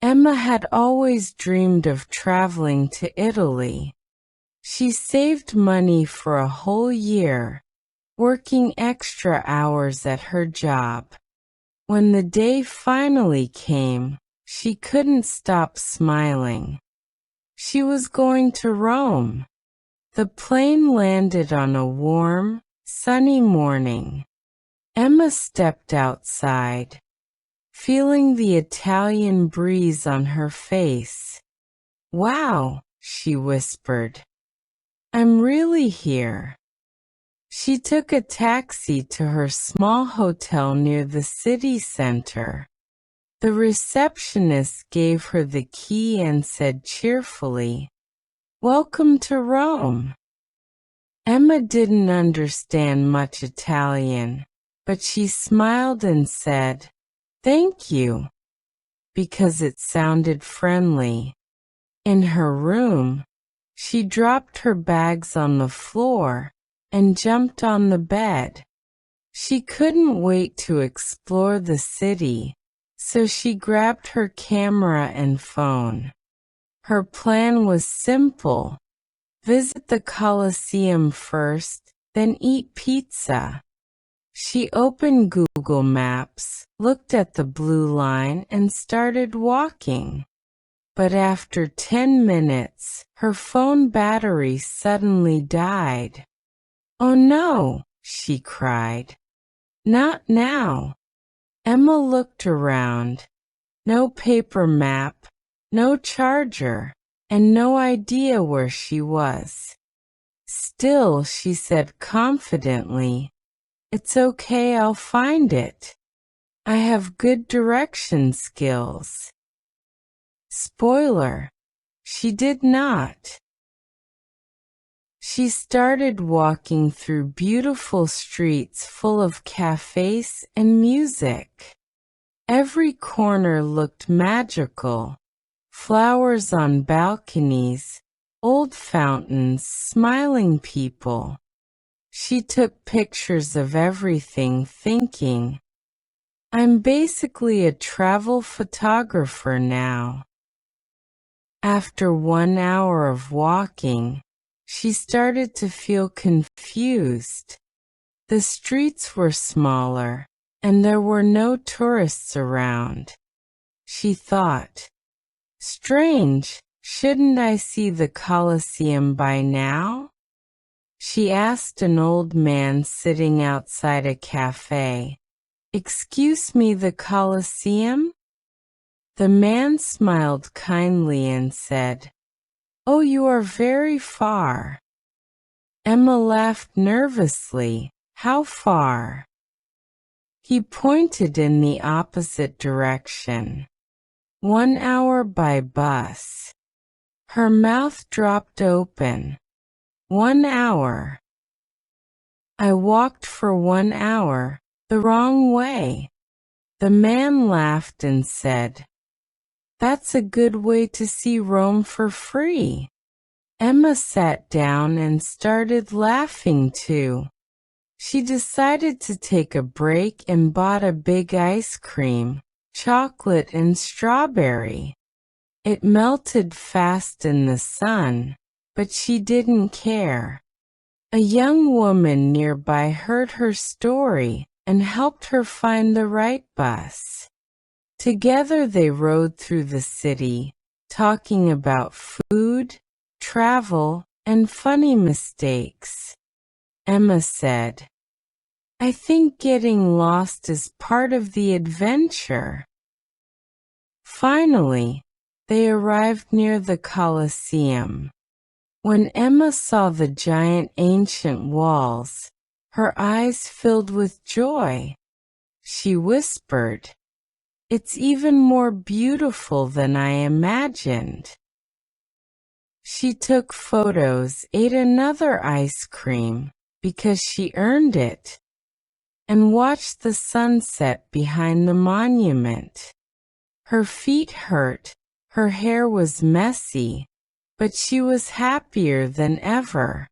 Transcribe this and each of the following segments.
Emma had always dreamed of traveling to Italy. She saved money for a whole year, working extra hours at her job. When the day finally came, she couldn't stop smiling. She was going to Rome. The plane landed on a warm, sunny morning. Emma stepped outside, feeling the Italian breeze on her face. "Wow," she whispered. "I'm really here." She took a taxi to her small hotel near the city center. The receptionist gave her the key and said cheerfully, "Welcome to Rome." Emma didn't understand much Italian, but she smiled and said, "Thank you," because it sounded friendly. In her room, she dropped her bags on the floor and jumped on the bed. She couldn't wait to explore the city, so she grabbed her camera and phone. Her plan was simple: visit the Colosseum first, then eat pizza. She opened Google Maps, looked at the blue line, and started walking. But after 10 minutes, her phone battery suddenly died. "Oh no," she cried. "Not now." Emma looked around. No paper map, no charger, and no idea where she was. Still, she said confidently, "It's okay, I'll find it. I have good direction skills." Spoiler: she did not. She started walking through beautiful streets full of cafes and music. Every corner looked magical: flowers on balconies, old fountains, smiling people. She took pictures of everything, thinking, "I'm basically a travel photographer now." After 1 hour of walking, she started to feel confused. The streets were smaller, and there were no tourists around. She thought, "Strange, shouldn't I see the Colosseum by now?" She asked an old man sitting outside a cafe, "Excuse me, the Colosseum?" The man smiled kindly and said, "Oh, you are very far." Emma laughed nervously. "How far?" He pointed in the opposite direction. 1 hour by bus. Her mouth dropped open. 1 hour. "I walked for 1 hour, the wrong way." The man laughed and said, "That's a good way to see Rome for free." Emma sat down and started laughing too. She decided to take a break and bought a big ice cream, chocolate and strawberry. It melted fast in the sun, but she didn't care. A young woman nearby heard her story and helped her find the right bus. Together they rode through the city, talking about food, travel, and funny mistakes. Emma said, "I think getting lost is part of the adventure." Finally, they arrived near the Colosseum. When Emma saw the giant ancient walls, her eyes filled with joy. She whispered, "It's even more beautiful than I imagined." She took photos, ate another ice cream, because she earned it, and watched the sunset behind the monument. Her feet hurt, her hair was messy, but she was happier than ever.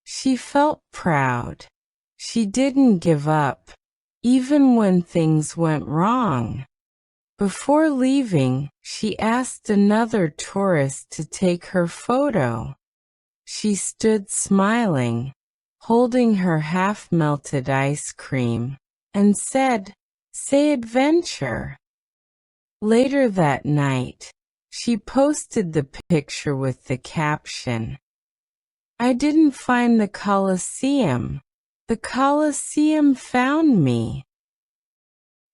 She felt proud. She didn't give up, even when things went wrong. Before leaving, she asked another tourist to take her photo. She stood smiling, holding her half-melted ice cream, and said, "Say adventure." Later that night, she posted the picture with the caption, "I didn't find the Colosseum. The Colosseum found me."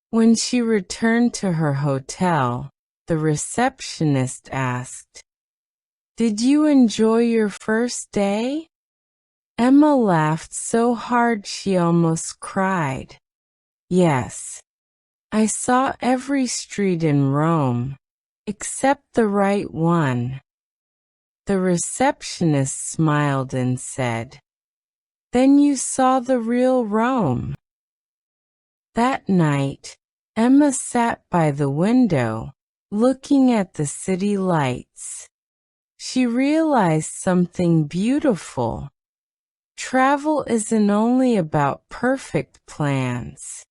When she returned to her hotel, the receptionist asked, "Did you enjoy your first day?" Emma laughed so hard she almost cried. "Yes. I saw every street in Rome, except the right one." The receptionist smiled and said, "Then you saw the real Rome." That night, Emma sat by the window, looking at the city lights. She realized something beautiful. Travel isn't only about perfect plans.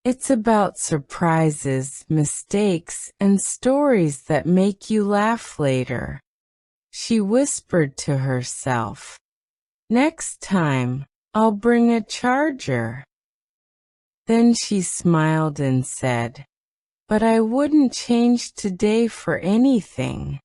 It's about surprises, mistakes, and stories that make you laugh later. She whispered to herself, "Next time, I'll bring a charger." Then she smiled and said, "But I wouldn't change today for anything."